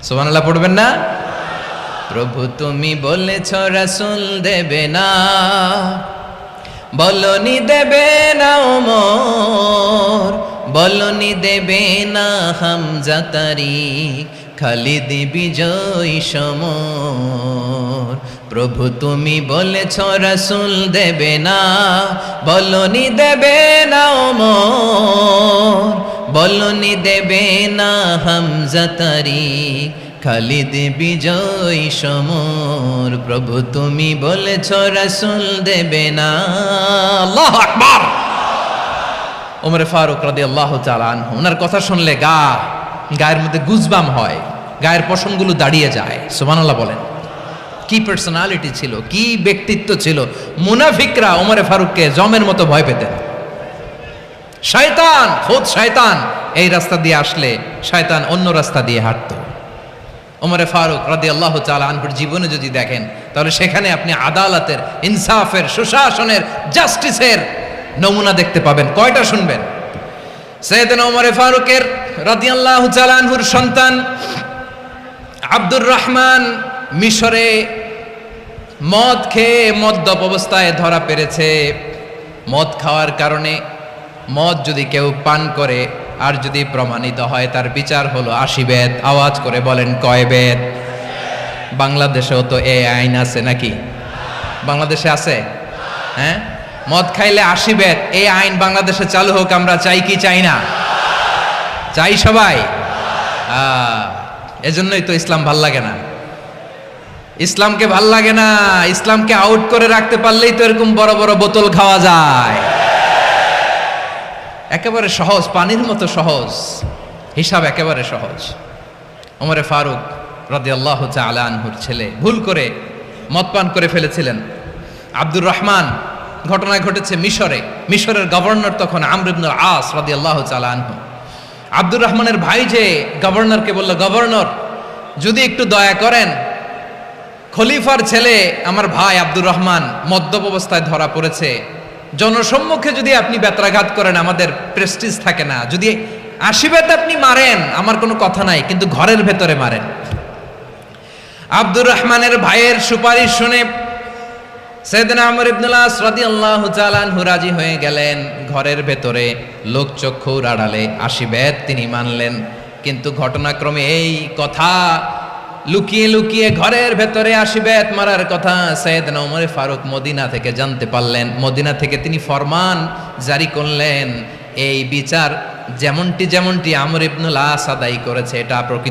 সুবহানাল্লাহ পড়বেন না? প্রভু তুমি বলেছ রাসূল দেবে না, বলনি দেবে না ওমর, বলনি দেবে না হামজা তারিক, খালিদ বিজয় সমর। প্রভু তুমি বলেছ রাসূল দেবে না, বলনি দেবে না ওমর, বলনি দেবে না হামজা তারিক, খালিদ বিজয় সমর। প্রভু তুমি বলেছ রাসূল দেবে না। আল্লাহু আকবার। ওমর ফারুক রাদিয়াল্লাহু তাআলা আনহু, ওনার কথা শুনলে গায়ের মধ্যে গুজবাম হয়, গায়ের পশমগুলো দাঁড়িয়ে যায়। সুবহানাল্লাহ বলেন। কি পার্সোনালিটি ছিল, কি ব্যক্তিত্ব ছিল। মুনাফিকরা ওমর ফারুককে জমের মতো ভয় পেতেন। শয়তান, খুদ শয়তান এই রাস্তা দিয়ে আসলে শয়তান অন্য রাস্তা দিয়ে হাঁটতো। ওমর ফারুক রাদিয়াল্লাহু তাআলা আনহুর জীবনে যদি দেখেন, তাহলে সেখানে আপনি আদালতের, ইনসাফের, সুশাসনের, জাস্টিসের নমুনা দেখতে পাবেন। কয়টা শুনবেন? সাইয়েদনা ওমর ফারুকের রাদিয়াল্লাহু তাআলা আনহুর সন্তান আব্দুর রহমান মিশরে মদ খেয়ে মদ্যপ অবস্থায় ধরা পড়েছে। মদ খাওয়ার কারণে, মদ যদি কেউ পান করে আর যদি প্রমাণিত হয়, তার বিচার হলো 80 বেত। আওয়াজ করে বলেন কয় বেত? বাংলাদেশেও তো এই আইন আছে নাকি? বাংলাদেশে আছে? হ্যাঁ, মদ খাইলে 80 বেত, এই আইন বাংলাদেশে চালু হোক। আমরা চাই কি চাই না? চাই সবাই। এজন্যই তো ইসলাম ভাল লাগে না। ইসলামকে ভাল লাগে না। ইসলামকে আউট করে রাখতে পারলেই তো এরকম বড় বড় বোতল খাওয়া যায়। একেবারে সহজ, পানির মতো সহজ, হিসাব একেবারে সহজ। ওমর ফারুক রাদিয়াল্লাহু তাআলা আনহুর ছেলে ভুল করে মদ পান করে ফেলেছিলেন। আব্দুর রহমান, ঘটনা ঘটেছে মিশরে। মিশরের গভর্নর তখন আমর ইবনুল আস রাদিয়াল্লাহু তাআলা আনহু। আব্দুর রহমানের ভাই যে গভর্নরকে বলল, গভর্নর যদি একটু দয়া করেন, খলিফার ছেলে আমার ভাই আব্দুর রহমান মদ্যপ অবস্থায় ধরা পড়েছে, জনসম্মুখে যদি আপনি বেত্রাঘাত করেন আমাদের প্রেস্টিজ থাকে না, যদি 80 বেত আপনি মারেন আমার কোনো কথা নাই, কিন্তু ঘরের ভেতরে মারেন। আব্দুর রহমানের ভাইয়ের সুপারিশ শুনে সাইয়েদনা আমর ইবনুল আস রাদিয়াল্লাহু তাআলা আনহু রাজি হয়ে গেলেন। ঘরের ভেতরে লোকচক্ষুর আড়ালে 80 বেত তিনি মানলেন। কিন্তু ঘটনাক্রমে এই কথা লুকিয়ে লুকিয়ে ঘরের ভেতরে 80 বেত মারার কথা সাইয়েদনা ওমর ফারুক মদিনা থেকে জানতে পারলেন। মদিনা থেকে তিনি ফরমান জারি করলেন, এই বিচার যেমনটি আমর ইবনুল আস আদায় করেছে এটা প্রকৃত